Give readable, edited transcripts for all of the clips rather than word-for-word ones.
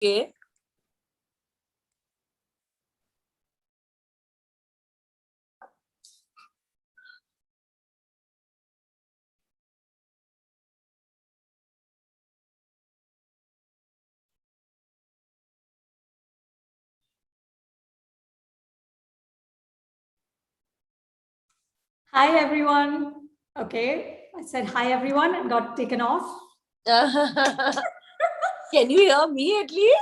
Okay. Hi, everyone. Okay, I said hi, everyone, and got taken off. Can you hear me at least?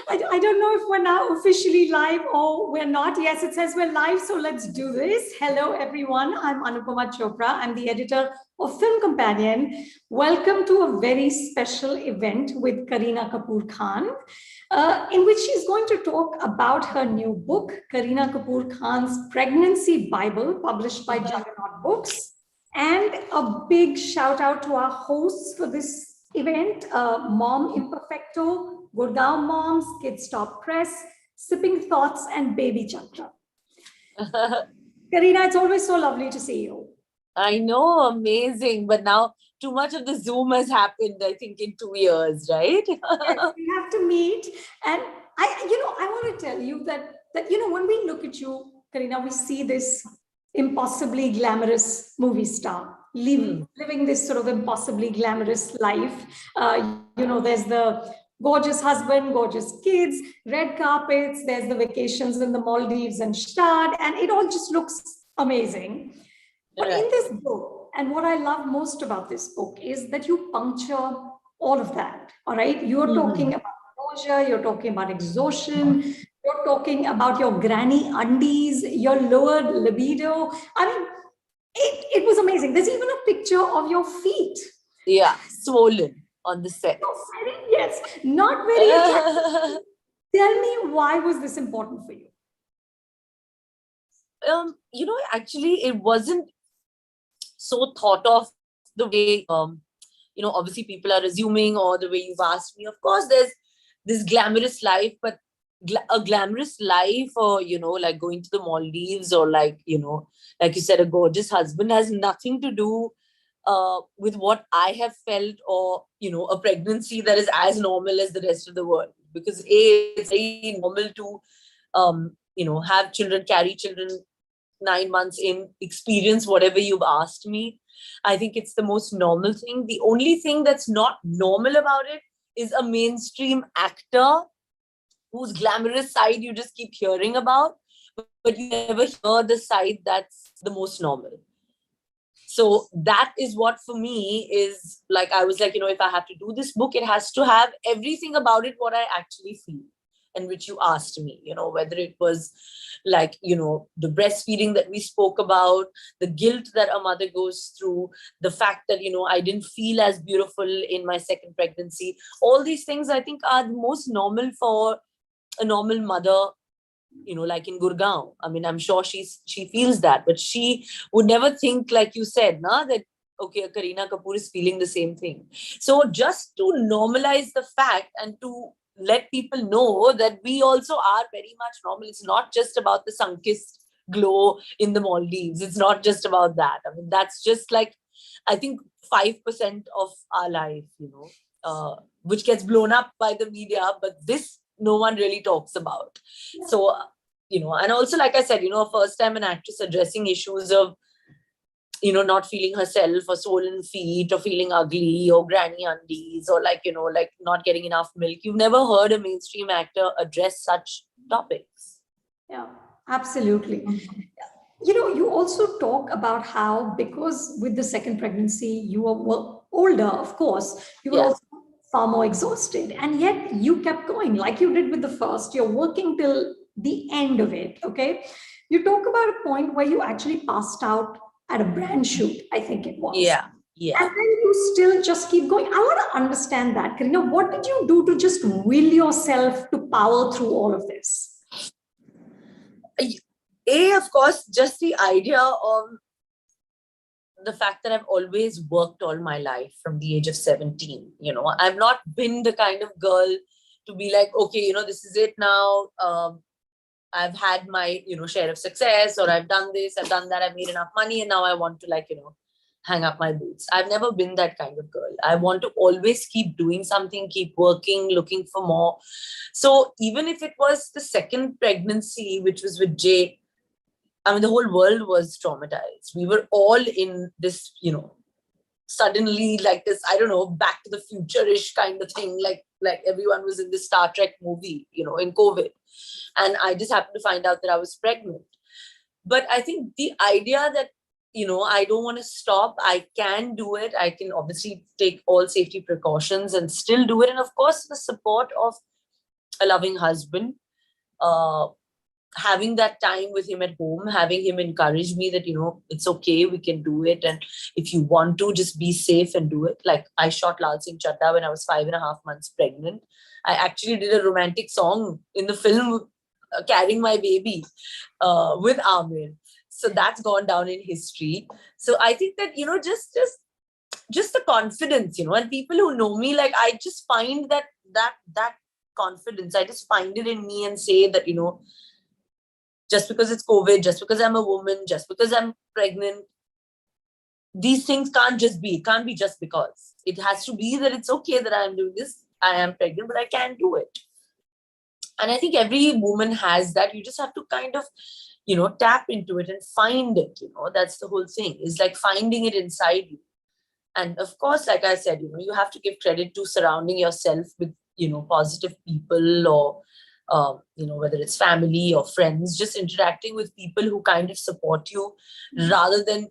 I don't know if we're now officially live or we're not. Yes, it says we're live, so let's do this. Hello, everyone. I'm Anupama Chopra. I'm the editor of Film Companion. Welcome to a very special event with Kareena Kapoor Khan, in which she's going to talk about her new book, Kareena Kapoor Khan's Pregnancy Bible, published by Juggernaut Books. And a big shout out to our hosts for this event, Mom Imperfecto, Gurgaon Moms, Kids Stop Press, Sipping Thoughts, and Baby Chakra. Kareena, it's always so lovely to see you. I know, amazing. But now too much of the Zoom has happened, I think, in 2 years, right? Yes, we have to meet. And I want to tell you that when we look at you, Kareena, we see this impossibly glamorous movie star living this sort of impossibly glamorous life. There's the gorgeous husband, gorgeous kids, red carpets, there's the vacations in the Maldives and Stad, and it all just looks amazing. But in this book, and what I love most about this book is that you puncture all of that. All right. You're talking about nausea, you're talking about exhaustion, you're talking about your granny undies, your lowered libido. I mean, it was amazing. There's even a picture of your feet. Yeah, swollen on the set. Yes, not very attractive. Tell me, why was this important for you? Actually, it wasn't so thought of the way, obviously people are assuming, or the way you've asked me. Of course, there's this glamorous life, but a glamorous life, or, like going to the Maldives, or like you said, a gorgeous husband, has nothing to do with what I have felt, or, a pregnancy that is as normal as the rest of the world. Because it's very normal to, have children, carry children 9 months in, experience whatever you've asked me. I think it's the most normal thing. The only thing that's not normal about it is a mainstream actor whose glamorous side you just keep hearing about, but you never hear the side that's the most normal. So that is what, for me, is like, I was like, if I have to do this book, it has to have everything about it what I actually feel, and which you asked me, whether it was like, the breastfeeding that we spoke about, the guilt that a mother goes through, the fact that, I didn't feel as beautiful in my second pregnancy. All these things, I think, are the most normal for a normal mother, like in Gurgaon. I mean, I'm sure she feels that, but she would never think, like you said, that, okay, Kareena Kapoor is feeling the same thing. So just to normalize the fact, and to let people know that we also are very much normal. It's not just about the sun-kissed glow in the Maldives. It's not just about that. I mean, that's just like, I think, 5% of our life, which gets blown up by the media, but this no one really talks about. So, and also, like I said, first time an actress addressing issues of, not feeling herself, or swollen feet, or feeling ugly, or granny undies, or like, like not getting enough milk. You've never heard a mainstream actor address such topics. Yeah, absolutely. You also talk about how, because with the second pregnancy, you were older, of course, you were also far more exhausted. And yet you kept going like you did with the first. You're working till the end of it. Okay. You talk about a point where you actually passed out at a brand shoot, I think it was. Yeah. And then you still just keep going. I want to understand that, Kareena. What did you do to just will yourself to power through all of this? Of course, just the idea of the fact that I've always worked all my life from the age of 17. I've not been the kind of girl to be like, okay, this is it now. I've had my, share of success, or I've done this, I've done that, I've made enough money, and now I want to, like, hang up my boots. I've never been that kind of girl. I want to always keep doing something, keep working, looking for more. So even if it was the second pregnancy, which was with Jay, I mean, the whole world was traumatized. We were all in this, suddenly like this, I don't know, back to the future-ish kind of thing. Like everyone was in this Star Trek movie, in COVID. And I just happened to find out that I was pregnant. But I think the idea that, I don't want to stop, I can do it. I can obviously take all safety precautions and still do it. And of course, the support of a loving husband, having that time with him at home, having him encourage me that, it's okay, we can do it. And if you want to, just be safe and do it. Like I shot Lal Singh Chaddha when I was 5.5 months pregnant. I actually did a romantic song in the film, carrying my baby with Amir. So that's gone down in history. So I think that, just the confidence, and people who know me, like I just find that confidence, I just find it in me and say that, just because it's COVID, just because I'm a woman, just because I'm pregnant, these things can't be just because. It has to be that it's okay that I'm doing this. I am pregnant, but I can do it. And I think every woman has that. You just have to kind of, tap into it and find it, that's the whole thing. It's like finding it inside you. And of course, like I said, you have to give credit to surrounding yourself with, positive people, or, whether it's family or friends, just interacting with people who kind of support you rather than,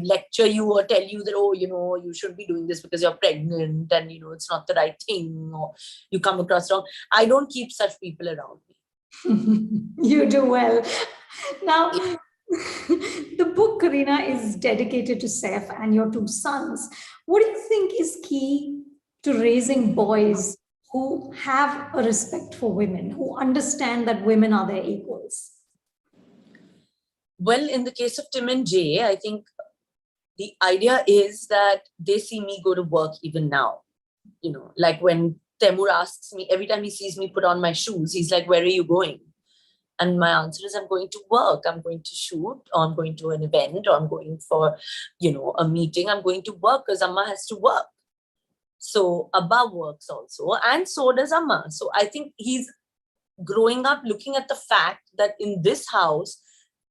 lecture you or tell you that, oh, you shouldn't be doing this because you're pregnant and, it's not the right thing, or you come across wrong. I don't keep such people around me. You do well. Now, the book, Kareena, is dedicated to Saif and your two sons. What do you think is key to raising boys who have a respect for women, who understand that women are their equals? Well, in the case of Tim and Jay, I think the idea is that they see me go to work even now. Like when Temur asks me, every time he sees me put on my shoes, he's like, where are you going? And my answer is, I'm going to work, I'm going to shoot, or I'm going to an event, or I'm going for, a meeting. I'm going to work because Amma has to work. So Abba works also, and so does Amma. So I think he's growing up looking at the fact that in this house,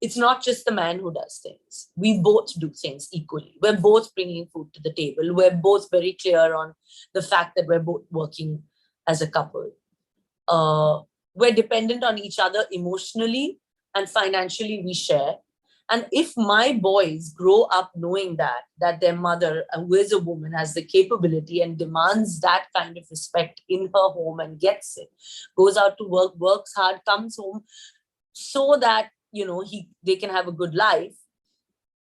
it's not just the man who does things. We both do things equally. We're both bringing food to the table. We're both very clear on the fact that we're both working as a couple. We're dependent on each other emotionally, and financially we share. And if my boys grow up knowing that their mother, who is a woman, has the capability and demands that kind of respect in her home and gets it, goes out to work, works hard, comes home, so that, they can have a good life,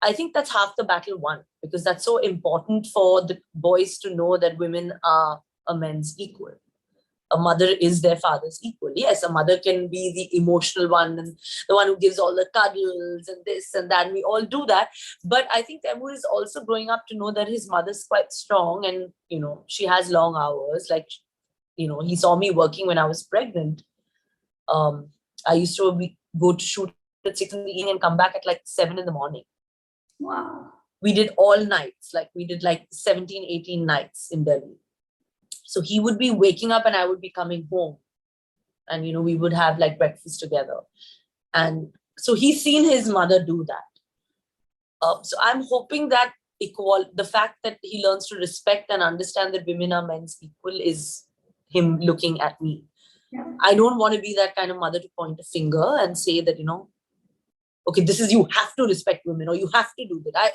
I think that's half the battle won, because that's so important for the boys to know that women are a man's equal. A mother is their father's equal. Yes, a mother can be the emotional one and the one who gives all the cuddles and this and that. And we all do that. But I think Temur is also growing up to know that his mother's quite strong and, she has long hours. Like, he saw me working when I was pregnant. I used to go to shoot at 6 in the evening and come back at like 7 in the morning. Wow. We did all nights. Like we did like 17, 18 nights in Delhi. So he would be waking up and I would be coming home. And, we would have like breakfast together. And so he's seen his mother do that. So I'm hoping that the fact that he learns to respect and understand that women are men's equal is him looking at me. Yeah. I don't want to be that kind of mother to point a finger and say that, okay, this is, you have to respect women or you have to do that.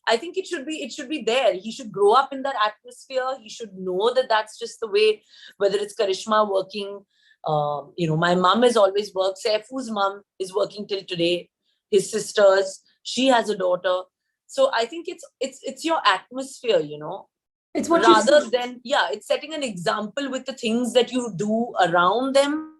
I think it should be there. He should grow up in that atmosphere. He should know that that's just the way, whether it's Karishma working, my mom has always worked. Saifu's mom is working till today. His sisters, she has a daughter. So I think it's your atmosphere, It's what rather you than, it's setting an example with the things that you do around them,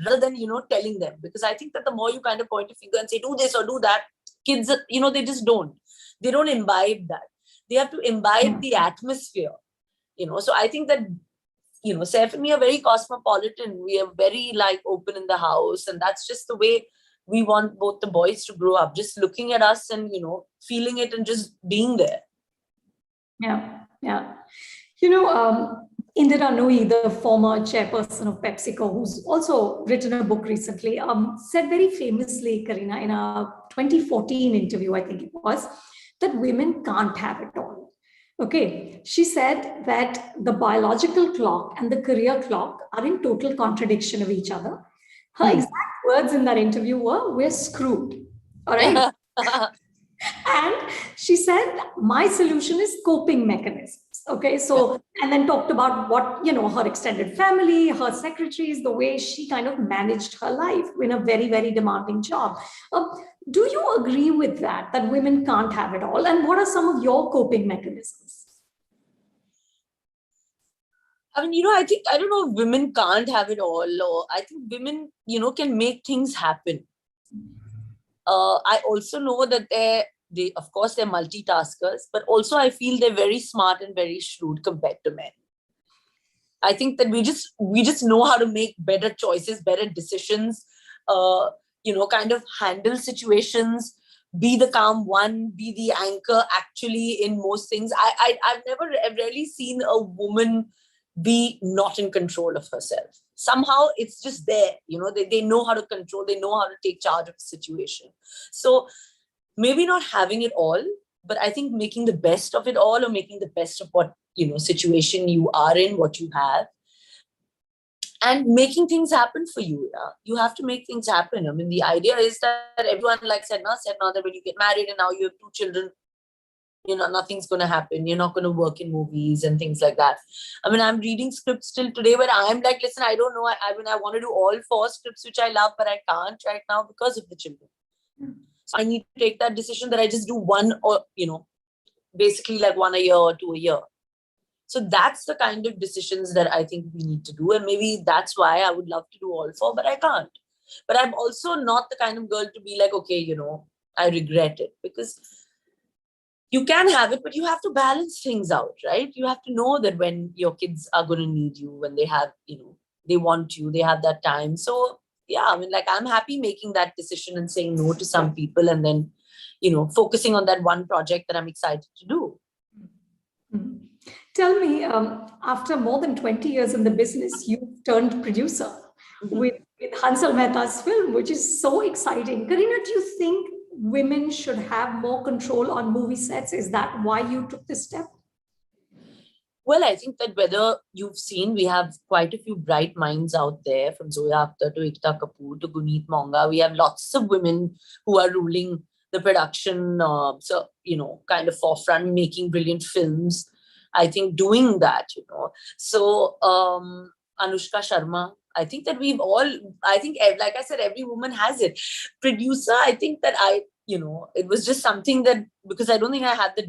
rather than, telling them. Because I think that the more you kind of point a finger and say, do this or do that, kids, they just don't. They don't imbibe that. They have to imbibe the atmosphere, So I think that, Saif and me are very cosmopolitan. We are very like open in the house. And that's just the way we want both the boys to grow up, just looking at us and, feeling it and just being there. Yeah, yeah. You know, Indira Nooyi, the former chairperson of PepsiCo, who's also written a book recently, said very famously, Kareena, in a 2014 interview, I think it was, that women can't have it all. Okay. She said that the biological clock and the career clock are in total contradiction of each other. Her exact words in that interview were, "We're screwed." All right. And she said, my solution is coping mechanisms. Okay. So, and then talked about what, her extended family, her secretaries, the way she kind of managed her life in a very, very demanding job. Do you agree with that women can't have it all? And what are some of your coping mechanisms? I mean, I don't know if women can't have it all, or I think women, can make things happen. I also know that of course, they're multitaskers, but also I feel they're very smart and very shrewd compared to men. I think that we just know how to make better choices, better decisions, kind of handle situations, be the calm one, be the anchor actually in most things. I've rarely seen a woman be not in control of herself. Somehow it's just there, they know how to control, they know how to take charge of the situation. So maybe not having it all, but I think making the best of it all, or making the best of what, situation you are in, what you have, and making things happen for you. Yeah? You have to make things happen. I mean, the idea is that everyone, like said now that when you get married and now you have 2 children, nothing's going to happen. You're not going to work in movies and things like that. I mean, I'm reading scripts till today where I'm like, listen, I don't know. I mean, I want to do all 4 scripts, which I love, but I can't right now because of the children. So I need to take that decision that I just do one, or, basically like 1 a year or 2 a year. So that's the kind of decisions that I think we need to do. And maybe that's why I would love to do all 4, but I can't. But I'm also not the kind of girl to be like, okay, I regret it, because you can have it, but you have to balance things out, right? You have to know that when your kids are going to need you, when they have, they want you, they have that time. So yeah, I mean, like, I'm happy making that decision and saying no to some people, and then, focusing on that one project that I'm excited to do. Mm-hmm. Tell me, after more than 20 years in the business, you turned producer with Hansal Mehta's film, which is so exciting. Kareena, do you think women should have more control on movie sets? Is that why you took this step? Well, I think that whether you've seen, we have quite a few bright minds out there, from Zoya Akhtar to Ekta Kapoor to Guneet Monga. We have lots of women who are ruling the production, kind of forefront, making brilliant films. I think doing that, So Anushka Sharma, I think that like I said, every woman has it. Producer, I think that it was just something that, because I don't think I had the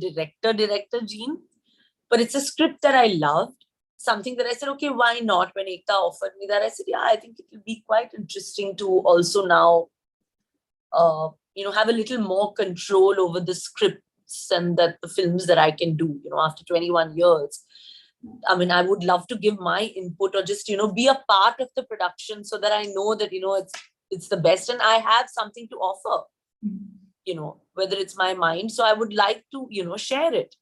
director gene, but it's a script that I loved, something that I said, okay, why not? When Ekta offered me that, I said, yeah, I think it will be quite interesting to also now, have a little more control over the scripts and that the films that I can do, after 21 years. I mean, I would love to give my input, or just, be a part of the production, so that I know that, it's the best and I have something to offer, whether it's my mind. So I would like to, share it.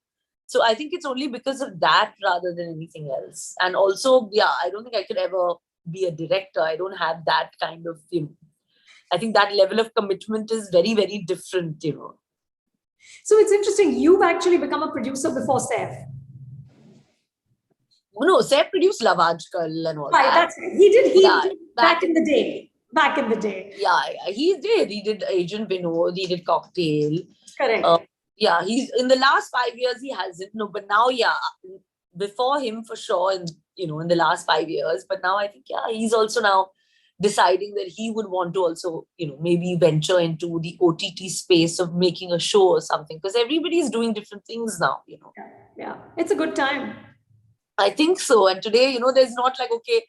So I think it's only because of that rather than anything else. And also, yeah, I don't think I could ever be a director. I don't have that kind of, I think that level of commitment is very, very different, So it's interesting. You've actually become a producer before Saif. No, Saif produced Love Aajkal and all right, that. That's it. He did back in the day. Back in the day. Yeah, he did. He did Agent Vinod. He did Cocktail. Correct. Yeah, he's in the last 5 years he hasn't. No, but now, yeah, before him for sure, and in the last 5 years. But now I think, yeah, he's also now deciding that he would want to also, maybe venture into the OTT space of making a show or something, because everybody's doing different things now, Yeah, it's a good time. I think so. And today, there's not like, okay,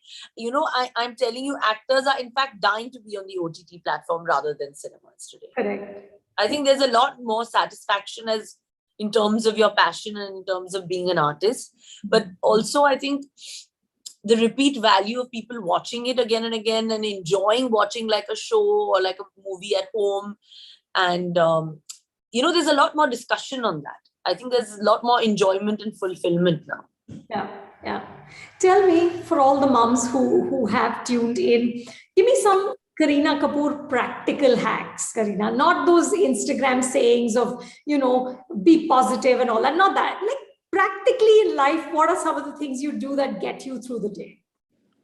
I'm telling you, actors are in fact dying to be on the OTT platform rather than cinemas today. Correct. I think there's a lot more satisfaction as in terms of your passion and in terms of being an artist. But also, I think the repeat value of people watching it again and again and enjoying watching like a show or like a movie at home. And, there's a lot more discussion on that. I think there's a lot more enjoyment and fulfillment now. Yeah, yeah. Tell me, for all the moms who have tuned in, give me some Kareena Kapoor practical hacks, Kareena. Not those Instagram sayings of, be positive and all that. Not that. Like practically in life, what are some of the things you do that get you through the day?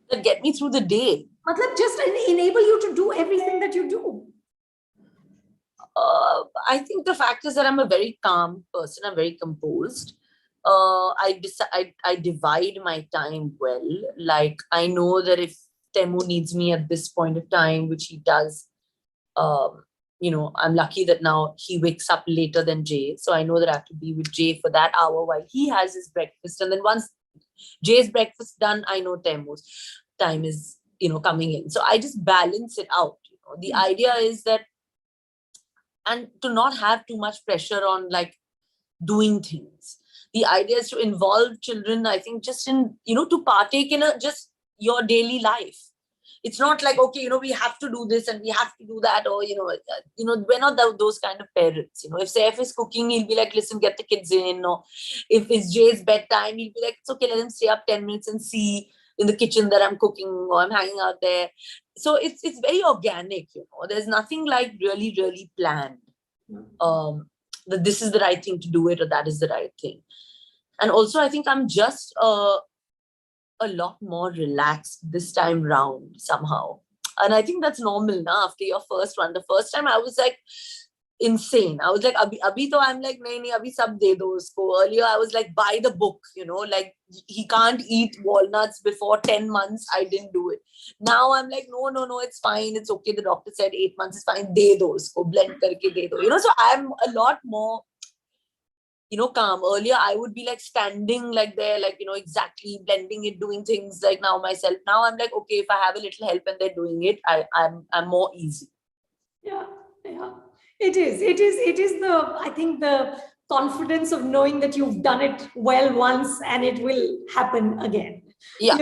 That get me through the day. Matlab, just enable you to do everything that you do. I think the fact is that I'm a very calm person. I'm very composed. I divide my time well. Like, I know that if Temu needs me at this point of time, which he does, I'm lucky that now he wakes up later than Jay. So I know that I have to be with Jay for that hour while he has his breakfast. And then once Jay's breakfast done, I know Temu's time is, coming in. So I just balance it out. The idea is that, and to not have too much pressure on like doing things. The idea is to involve children, I think, just in, to partake in just your daily life. It's not like, okay, we have to do this and we have to do that, or, we're not those kind of parents. If Saif is cooking, he'll be like, listen, get the kids in. Or if it's Jay's bedtime, he'll be like, it's okay, let him stay up 10 minutes and see in the kitchen that I'm cooking or I'm hanging out there. So it's very organic, There's nothing like really, really planned. That this is the right thing to do it, or that is the right thing. And also, I think I'm just a lot more relaxed this time round somehow. And I think that's normal now after your first one. The first time I was like insane. I was like, abhi to I'm like, nahi, abhi sab de do usko. Earlier I was like, buy the book, like he can't eat walnuts before 10 months. I didn't do it. Now I'm like, no, it's fine. It's okay. The doctor said 8 months is fine. De do usko, blend karke de do. So I'm a lot more, calm. Earlier, I would be like standing like there, like, exactly blending it, doing things like now myself. Now I'm like, okay, if I have a little help and they're doing it, I'm more easy. Yeah. It is I think the confidence of knowing that you've done it well once and it will happen again. Yeah.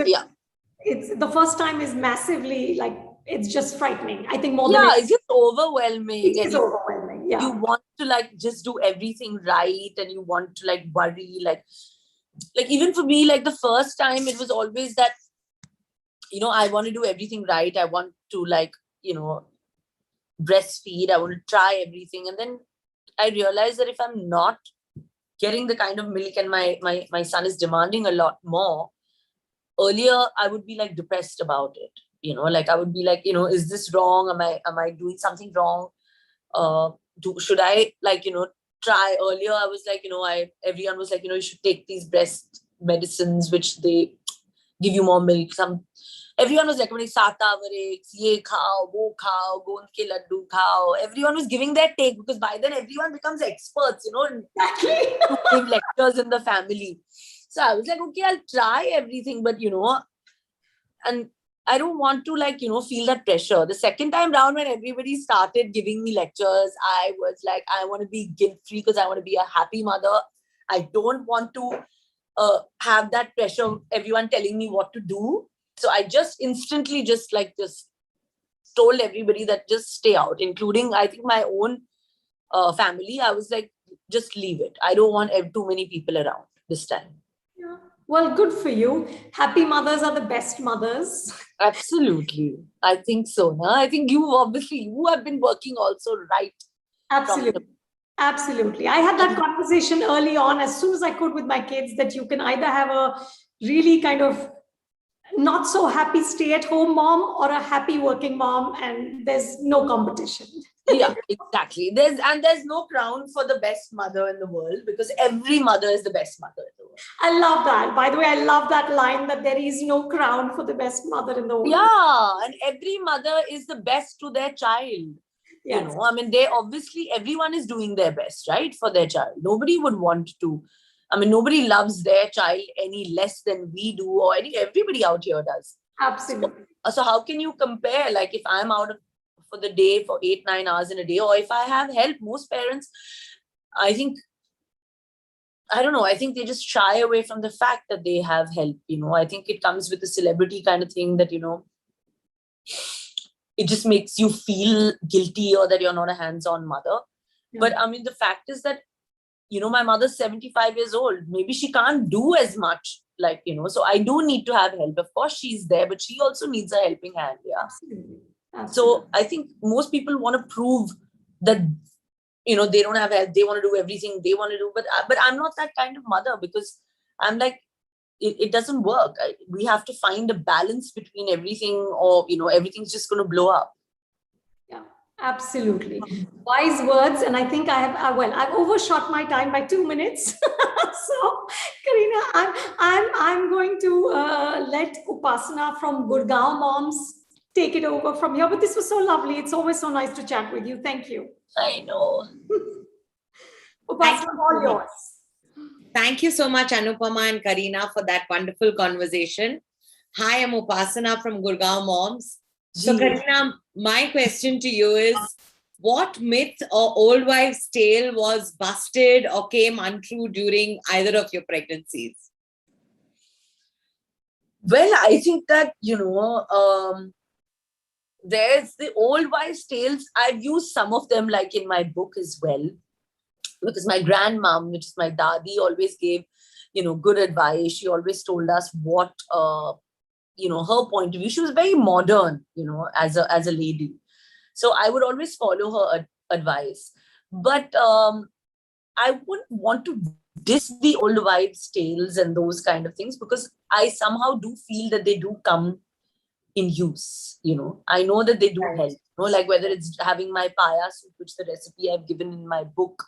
It's the first time is massively like, it's just frightening. I think more than it's just overwhelming. It is overwhelming. Yeah. You want to like just do everything right, and you want to like worry, like even for me, like the first time it was always that, I want to do everything right. I want to like, breastfeed. I want to try everything. And then I realized that if I'm not getting the kind of milk and my son is demanding a lot more, earlier I would be like depressed about it. Like I would be like, is this wrong? Am I doing something wrong? Should I like, try? Earlier I was like, everyone was like, you should take these breast medicines, which they give you more milk. Everyone was recommending Satavarex, ye khao, wo khao, gond ke laddu khao. Everyone was giving their take, because by then everyone becomes experts, and to give lectures in the family. So I was like, okay, I'll try everything, but and I don't want to like, feel that pressure. The second time round, when everybody started giving me lectures, I was like, I want to be guilt-free because I want to be a happy mother. I don't want to have that pressure of everyone telling me what to do. So I just instantly just told everybody that just stay out, including I think my own family. I was like, just leave it. I don't want too many people around this time. Yeah. Well, good for you. Happy mothers are the best mothers. Absolutely. I think so. No? I think you have been working also, right? Absolutely. Absolutely. I had that conversation early on, as soon as I could, with my kids, that you can either have a really kind of not so happy stay-at-home mom or a happy working mom, and there's no competition. Yeah, exactly. There's no crown for the best mother in the world, because every mother is the best mother in the world. I love that. By the way, I love that line, that there is no crown for the best mother in the world. Yeah, and every mother is the best to their child. Yes. I mean, everyone is doing their best, right, for their child. Nobody would want to. I mean, nobody loves their child any less than we do, or everybody out here does. Absolutely. So how can you compare? Like, if I'm out for the day for 8-9 hours in a day, or if I have help, most parents, I think they just shy away from the fact that they have help. I think it comes with a celebrity kind of thing that, it just makes you feel guilty, or that you're not a hands-on mother. Yeah. But I mean, the fact is that my mother's 75 years old. Maybe she can't do as much, like, so I do need to have help. Of course, she's there, but she also needs a helping hand. Yeah. Absolutely. Absolutely. So I think most people want to prove that, they don't have help. They want to do everything they want to do. But I'm not that kind of mother, because I'm like, it doesn't work. We have to find a balance between everything, or, everything's just going to blow up. Yeah, absolutely. Wise words. And I think I've overshot my time by 2 minutes. So, Kareena, I'm going to let Upasana from Gurgaon Moms take it over from here. But this was so lovely. It's always so nice to chat with you. Thank you. I know. Upasana, all yours. Thank you so much, Anupama and Kareena, for that wonderful conversation. Hi, I'm Upasana from Gurgaon Moms. So, Kareena, my question to you is, what myth or old wives' tale was busted or came untrue during either of your pregnancies? Well, I think that, there's the old wives' tales. I've used some of them, like in my book as well, because my grandmom, which is my dadi, always gave, good advice. She always told us what, her point of view. She was very modern, as a lady. So I would always follow her advice. But I wouldn't want to diss the old wives' tales and those kind of things, because I somehow do feel that they do come in use. I know that they do help. Like whether it's having my paya soup, which the recipe I've given in my book,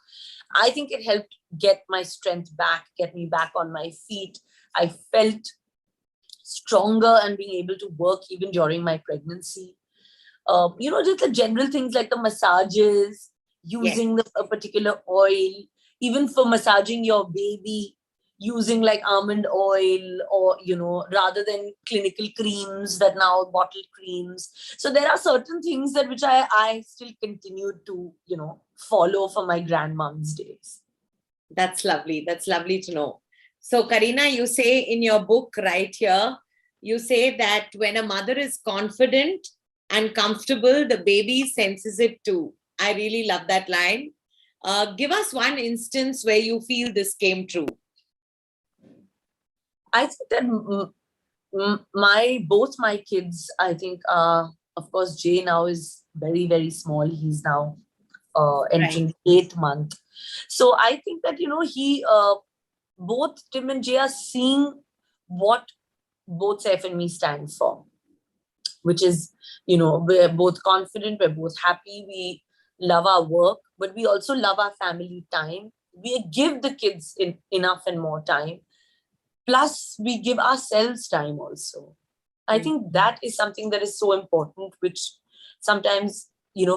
I think it helped get my strength back, get me back on my feet. I felt stronger and being able to work even during my pregnancy. Just the general things like the massages, using a particular oil, even for massaging your baby, using like almond oil, or, rather than clinical creams that now bottled creams. So there are certain things that which I still continue to, follow for my grandmom's days. That's lovely. That's lovely to know. So, Kareena, you say in your book right here, you say that when a mother is confident and comfortable, the baby senses it too. I really love that line. Give us one instance where you feel this came true. I think that both my kids, I think, of course, Jay now is very, very small. He's now entering the 8th month. So I think that, both Tim and Jay are seeing what both Saif and me stand for, which is, we're both confident, we're both happy, we love our work, but we also love our family time. We give the kids enough and more time. Plus, we give ourselves time also. I think that is something that is so important, which sometimes,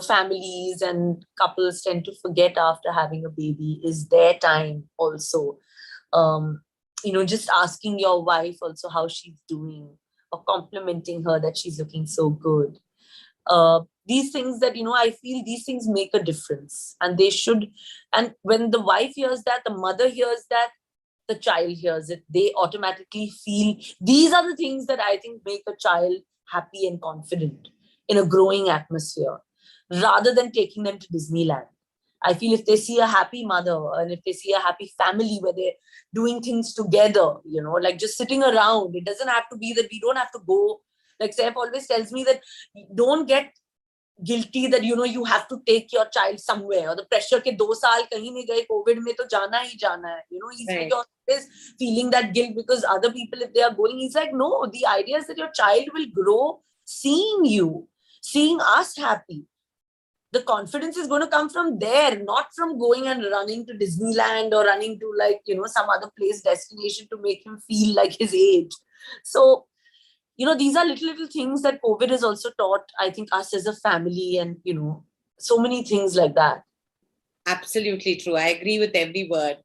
families and couples tend to forget after having a baby, is their time also. Just asking your wife also how she's doing, or complimenting her that she's looking so good. These things that, I feel these things make a difference, and they should. And when the wife hears that, the mother hears that, the child hears it, they automatically feel these are the things that I think make a child happy and confident in a growing atmosphere, rather than taking them to Disneyland. I feel if they see a happy mother, and if they see a happy family where they're doing things together, like just sitting around, it doesn't have to be that we don't have to go. Like Saif always tells me that don't get guilty that, you have to take your child somewhere, or the pressure ke 2 saal kahin nahi gaye, COVID mein to jana hi jana hai. He's like always feeling that guilt because other people, if they are going, he's like, no, the idea is that your child will grow seeing you, seeing us happy. The confidence is going to come from there, not from going and running to Disneyland or running to some other place, destination to make him feel like his age. So, these are little things that COVID has also taught, I think, us as a family, and, so many things like that. Absolutely true. I agree with every word.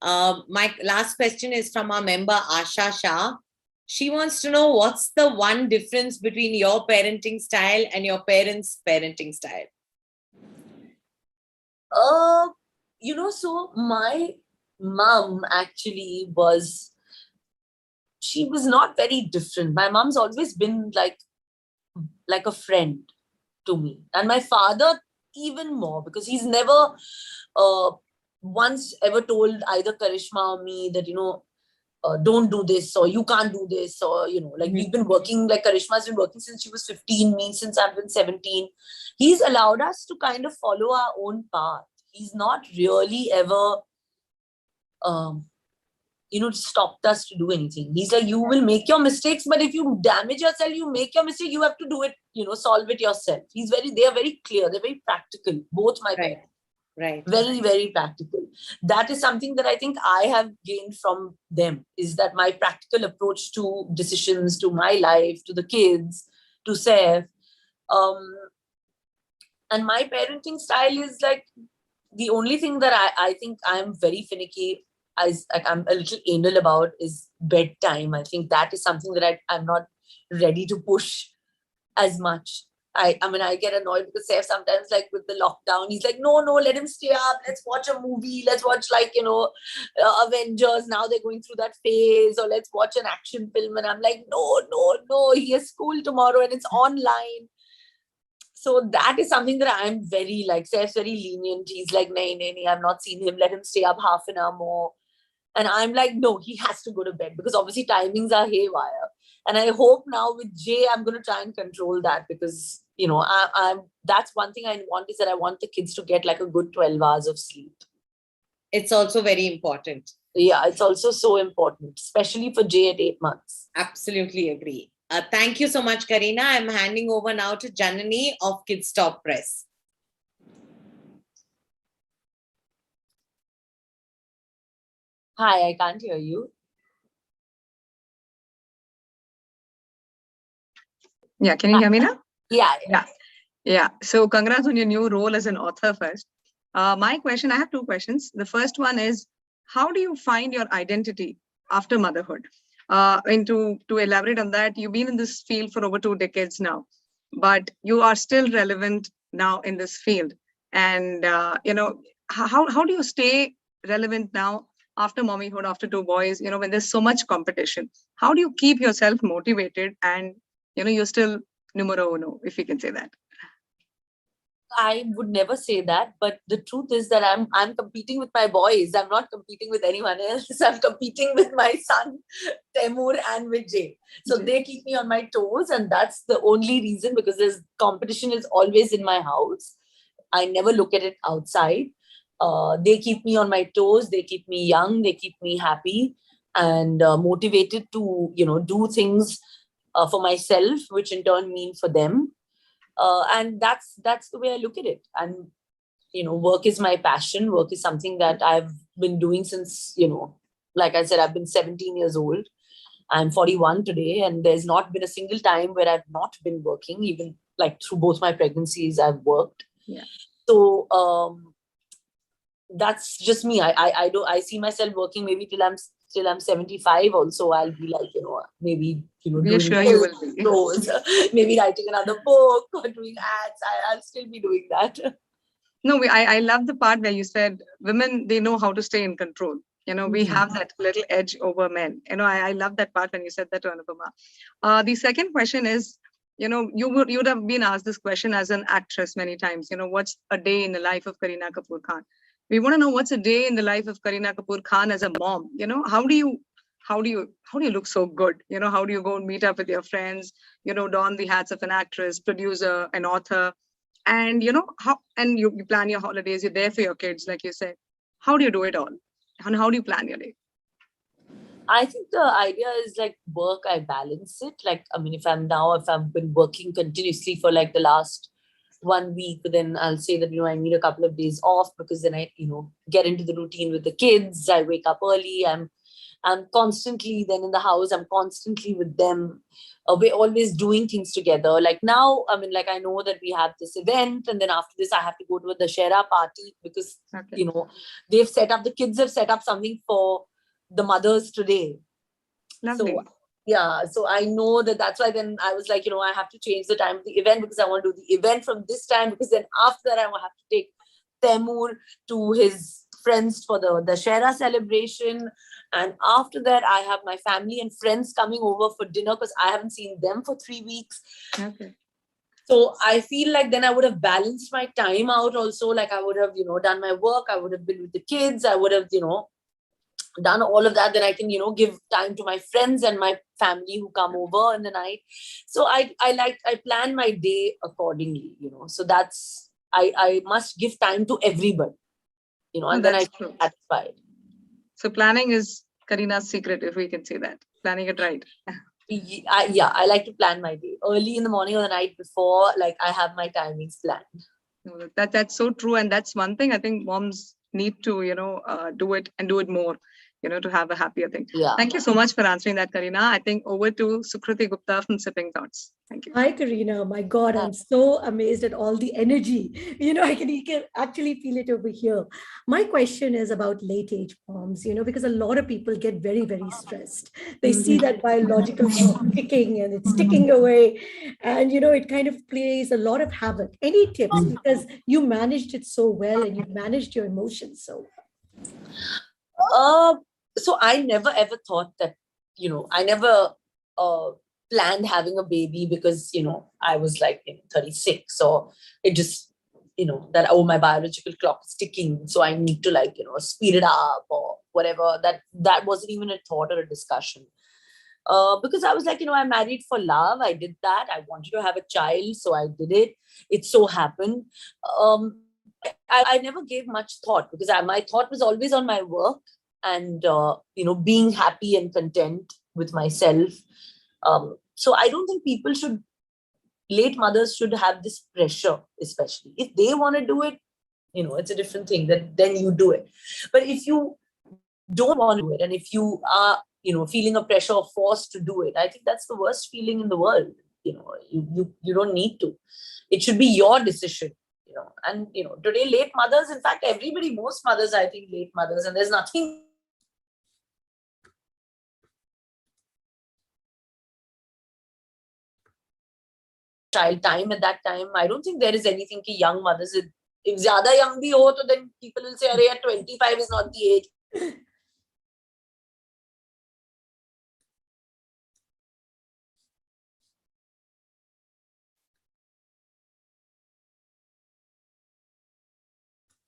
My last question is from our member, Asha Shah. She wants to know, what's the one difference between your parenting style and your parents' parenting style? So my mom actually she was not very different. My mom's always been like a friend to me. And my father even more, because he's never once ever told either Karishma or me that, don't do this, or you can't do this, or, like we've been working, like Karishma's been working since she was 15, me since I've been 17. He's allowed us to kind of follow our own path. He's not really ever, stopped us to do anything. He's like, you will make your mistakes, but if you damage yourself, you make your mistake, you have to do it, solve it yourself. They are very clear. They're very practical. Both my parents. Right. Very, very practical. That is something that I think I have gained from them, is that my practical approach to decisions, to my life, to the kids, to Saif. And my parenting style is like, the only thing that I think I'm very finicky, I'm a little anal about, is bedtime. I think that is something that I'm not ready to push as much. I get annoyed because Saif sometimes, like with the lockdown, he's like, no, let him stay up. Let's watch a movie. Let's watch Avengers. Now they're going through that phase, or let's watch an action film. And I'm like, no. He has school tomorrow and it's online. So that is something that I'm very, like, Saif's very lenient. He's like, nay, I've not seen him. Let him stay up half an hour more. And I'm like, no, he has to go to bed, because obviously timings are haywire. And I hope now with Jay, I'm going to try and control that, because, that's one thing I want, is that I want the kids to get like a good 12 hours of sleep. It's also very important. Yeah, it's also so important, especially for Jay at 8 months. Absolutely agree. Thank you so much, Kareena. I'm handing over now to Janani of Kids Top Press. Hi, I can't hear you. Yeah, can you hear me now? Yeah. So congrats on your new role as an author first. My question, I have two questions. The first one is, how do you find your identity after motherhood? And to elaborate on that, you've been in this field for over 2 decades now, but you are still relevant now in this field. And, how do you stay relevant now after mommyhood, after 2 boys, when there's so much competition? How do you keep yourself motivated and, you're still numero uno, if you can say that? I would never say that, but the truth is that I'm competing with my boys. I'm not competing with anyone else. I'm competing with my son, Temur, and with Jay. So they keep me on my toes, and that's the only reason, because there's competition is always in my house. I never look at it outside. They keep me on my toes. They keep me young. They keep me happy and motivated to, do things for myself, which in turn mean for them. And that's the way I look at it. And, work is my passion. Work is something that I've been doing since, like I said, I've been 17 years old. I'm 41 today, and there's not been a single time where I've not been working. Even like through both my pregnancies, I've worked. Yeah. So that's just me. I see myself working maybe till I'm 75. Also, I'll be like, maybe, We're sure you will be. Those, maybe writing another book or doing ads. I'll still be doing that. No, I love the part where you said women, they know how to stay in control. We have that little edge over men. I love that part when you said that to Anupama. The second question is, you would have been asked this question as an actress many times. What's a day in the life of Kareena Kapoor Khan? We want to know what's a day in the life of Kareena Kapoor Khan as a mom. How do you look so good? How do you go and meet up with your friends? Don the hats of an actress, producer, an author, and you plan your holidays. You're there for your kids, like you said. How do you do it all? And how do you plan your day? I think the idea is like work, I balance it. Like, if I've been working continuously for like the last 1 week, then I'll say that, I need a couple of days off, because then I, get into the routine with the kids. I wake up early. I'm constantly then in the house. I'm constantly with them. We're always doing things together. Like now, I know that we have this event, and then after this, I have to go to a Dashera party, because, the kids have set up something for the mothers today. Lovely. So I know that's why then I was like, I have to change the time of the event, because I want to do the event from this time, because then after that I will have to take Temur to his friends for the Dashera celebration. And after that, I have my family and friends coming over for dinner, because I haven't seen them for 3 weeks. Okay. So I feel like then I would have balanced my time out also. Like I would have, done my work. I would have been with the kids. I would have, done all of that. Then I can, give time to my friends and my family who come over in the night. So I plan my day accordingly, So that's, I must give time to everybody, and then I feel satisfied. So planning is Kareena's secret, if we can say that. Planning it right. I like to plan my day early in the morning or the night before. Like I have my timings planned. No, that's so true, and that's one thing I think moms need to do it and do it more, to have a happier thing. Yeah. Thank you so much for answering that, Kareena. I think over to Sukirti Gupta from Sipping Thoughts. Thank you. Hi, Kareena. My God, I'm so amazed at all the energy. I can actually feel it over here. My question is about late age moms, because a lot of people get very, very stressed. They see that biological clock ticking and it's ticking away. And, it kind of plays a lot of havoc. Any tips? Because you managed it so well and you managed your emotions so well. So I never ever thought that, I never planned having a baby because, I was like 36. So it just, that, oh, my biological clock is ticking. So I need to speed it up or whatever. That wasn't even a thought or a discussion. Because I was like, I married for love. I did that. I wanted to have a child. So I did it. It so happened. I never gave much thought because my thought was always on my work and, being happy and content with myself. So I don't think late mothers should have this pressure, especially if they want to do it, it's a different thing then you do it. But if you don't want to do it and if you are, feeling a pressure or forced to do it, I think that's the worst feeling in the world. You don't need to. It should be your decision. And today late mothers, in fact, most mothers, I think late mothers, and there's nothing child time at that time. I don't think there is anything ki young mothers, if zyada young bhi ho, to then people will say, "Arey, 25 is not the age."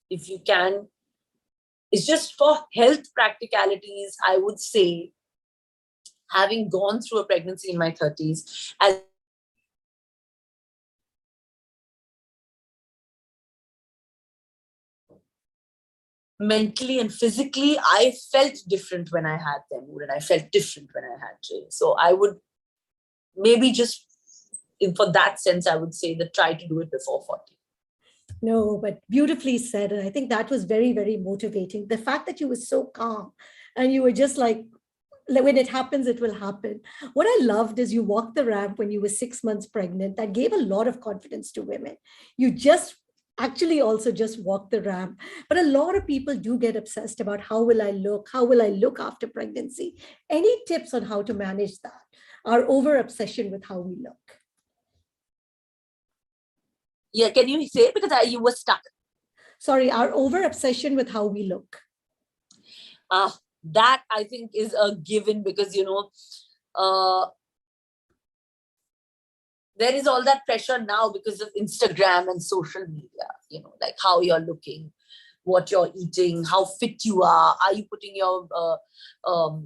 If you can, it's just for health practicalities, I would say, having gone through a pregnancy in my 30s, as mentally and physically, I felt different when I had them, and I felt different when I had Jay. So I would maybe just, for that sense, I would say that try to do it before 40. No, but beautifully said. And I think that was very, very motivating. The fact that you were so calm and you were just like, when it happens, it will happen. What I loved is you walked the ramp when you were 6 months pregnant. That gave a lot of confidence to women. You just actually also just walk the ramp. But a lot of people do get obsessed about how will I look? How will I look after pregnancy? Any tips on how to manage that? Our over obsession with how we look. Yeah, can you say it? Because you were stuck. Sorry, our over obsession with how we look. That I think is a given because, there is all that pressure now because of Instagram and social media, like how you're looking, what you're eating, how fit you are you putting your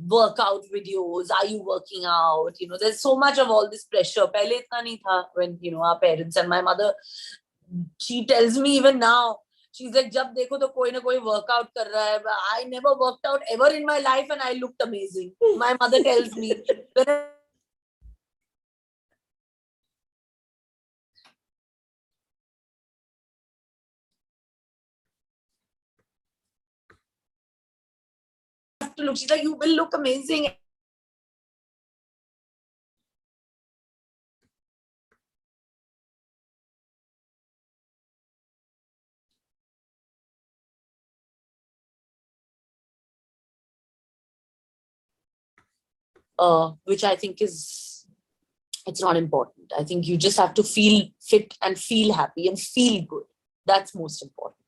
workout videos, are you working out, there's so much of all this pressure. Pehle itna nahi tha when, our parents, and my mother, she tells me even now, she's like, jab dekho to koi na koi workout kar raha hai. I never worked out ever in my life and I looked amazing. My mother tells me, to look, she's like, you will look amazing. Which I think it's not important. I think you just have to feel fit and feel happy and feel good. That's most important.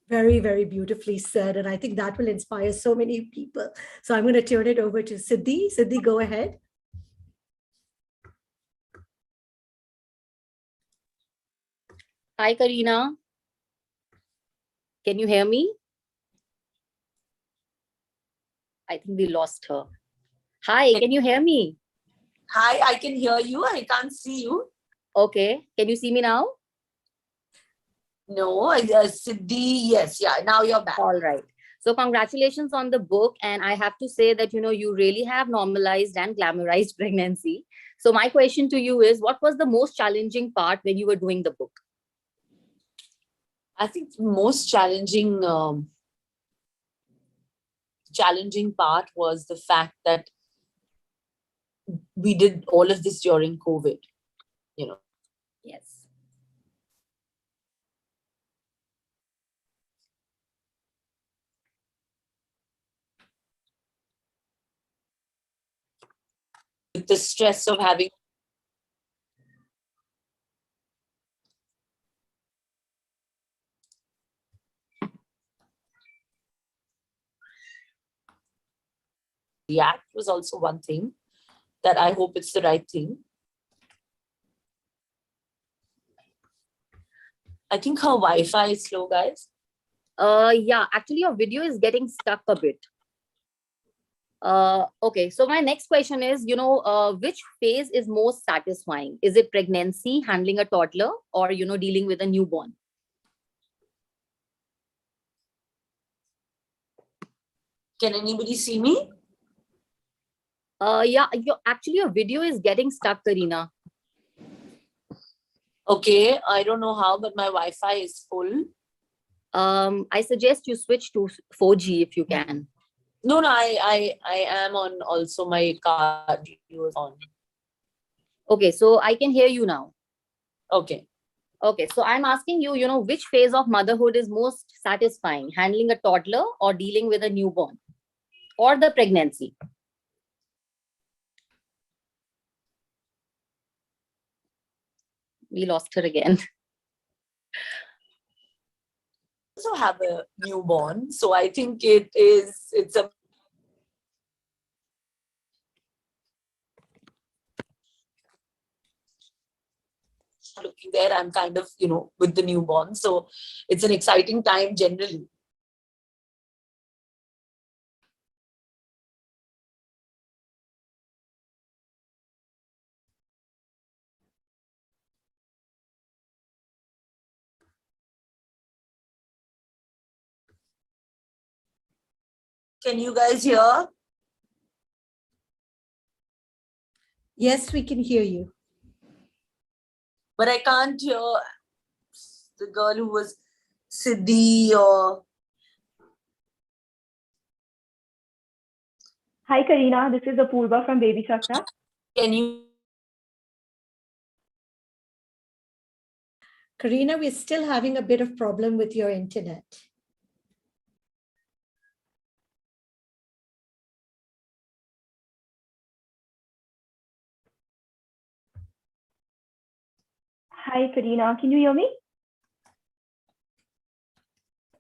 Very, very beautifully said. And I think that will inspire so many people. So I'm going to turn it over to SIdhi. SIdhi, go ahead. Hi, Kareena. Can you hear me? I think we lost her. Hi, can you hear me? Hi, I can hear you. I can't see you. Okay. Can you see me now? No, Siddhi, yes, yeah, now you're back. All right. So congratulations on the book. And I have to say that, you really have normalized and glamorized pregnancy. So my question to you is, what was the most challenging part when you were doing the book? I think the most challenging part was the fact that we did all of this during COVID, Yes. with the stress of having react was also one thing that I hope it's the right thing. I think her Wi-Fi is slow, guys. Yeah, actually your video is getting stuck a bit. Okay, so my next question is, which phase is most satisfying? Is it pregnancy, handling a toddler, or, dealing with a newborn? Can anybody see me? Yeah, actually your video is getting stuck, Kareena. Okay, I don't know how, but my Wi-Fi is full. I suggest you switch to 4G if you can. No, I am on also, my card is on. Okay, so I can hear you now. Okay. Okay, so I'm asking you, which phase of motherhood is most satisfying? Handling a toddler or dealing with a newborn? Or the pregnancy? We lost her again. Also have a newborn, so I think it's a looking there. I'm kind of, with the newborn, so it's an exciting time generally. Can you guys hear? Yes, we can hear you. But I can't hear the girl who was Siddhi or... Hi, Kareena. This is Apurba from Baby Chakra. Can you? Kareena, we're still having a bit of problem with your internet. Hi, Kareena. Can you hear me?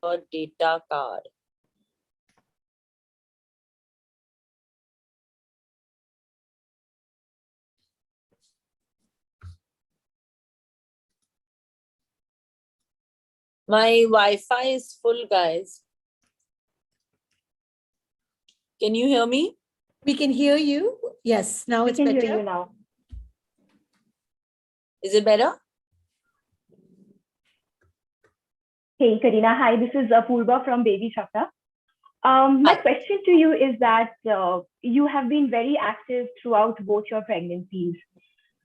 Your data card. My Wi-Fi is full, guys. Can you hear me? We can hear you. Yes, now it's We can better. hear you now. Is it better? Hey, Kareena. Hi, this is Apurba from Baby Chakra. My Hi. question to you is that you have been very active throughout both your pregnancies,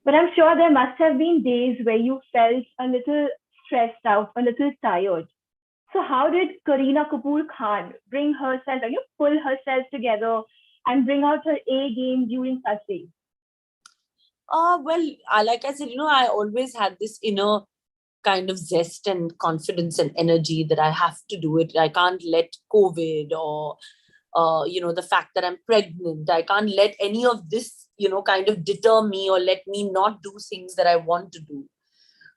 but I'm sure there must have been days where you felt a little stressed out, a little tired. So how did Kareena Kapoor Khan bring herself, pull herself together and bring out her A game during such days? Well, like I said, I always had this inner kind of zest and confidence and energy that I have to do it. I can't let COVID or, the fact that I'm pregnant, I can't let any of this, kind of deter me or let me not do things that I want to do.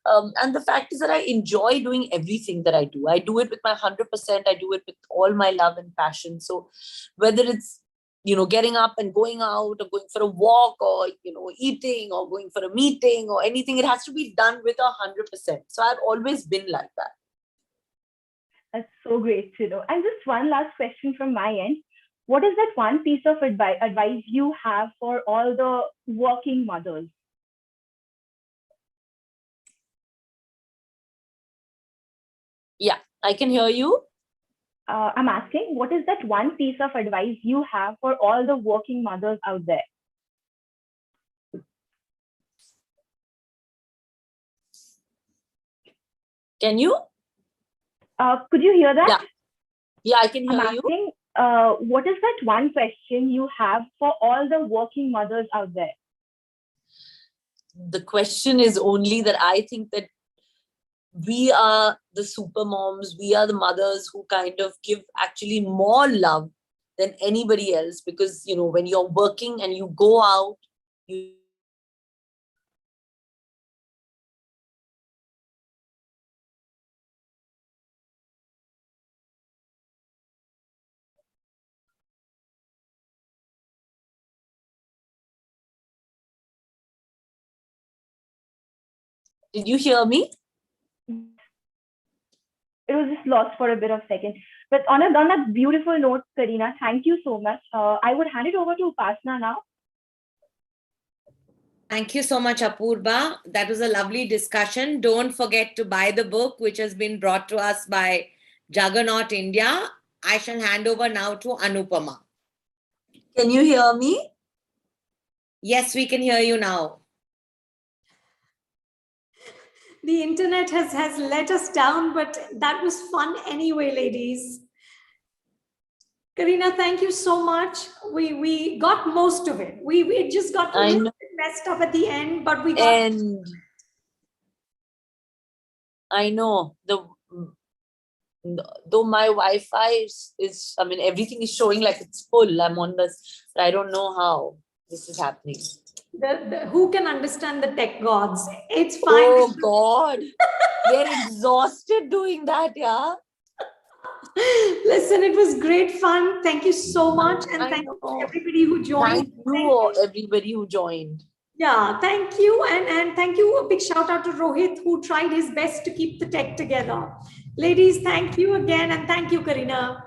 And the fact is that I enjoy doing everything that I do. I do it with my 100%. I do it with all my love and passion. So whether it's getting up and going out or going for a walk or, eating or going for a meeting or anything. It has to be done with 100%. So I've always been like that. That's so great to know. And just one last question from my end. What is that one piece of advice you have for all the working mothers? Yeah, I can hear you. I'm asking, what is that one piece of advice you have for all the working mothers out there? Can you? Could you hear that? Yeah. Yeah, I can hear I'm you. asking, what is that one question you have for all the working mothers out there? The question is only that I think that we are the super moms, we are the mothers who kind of give actually more love than anybody else, because when you're working and you go out, you did you hear me? It was just lost for a bit of second. But on that beautiful note, Kareena, thank you so much. I would hand it over to Upasana now. Thank you so much, Apurba. That was a lovely discussion. Don't forget to buy the book, which has been brought to us by Juggernaut India. I shall hand over now to Anupama. Can you hear me? Yes, we can hear you now. The internet has let us down, but that was fun anyway, ladies. Kareena, thank you so much. We got most of it. We just got a little bit messed up at the end, but we got. And I know though my Wi-Fi is, everything is showing like it's full. I'm on this, but I don't know how this is happening. Who can understand the tech gods? It's fine. Oh God, we're exhausted doing that, yeah. Listen, it was great fun. Thank you so much, and thank you to everybody who joined. Thank you, everybody who joined. Yeah, thank you, and thank you. A big shout out to Rohit, who tried his best to keep the tech together. Ladies, thank you again, and thank you, Kareena.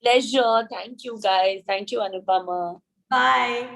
Pleasure. Thank you, guys. Thank you, Anupama. Bye.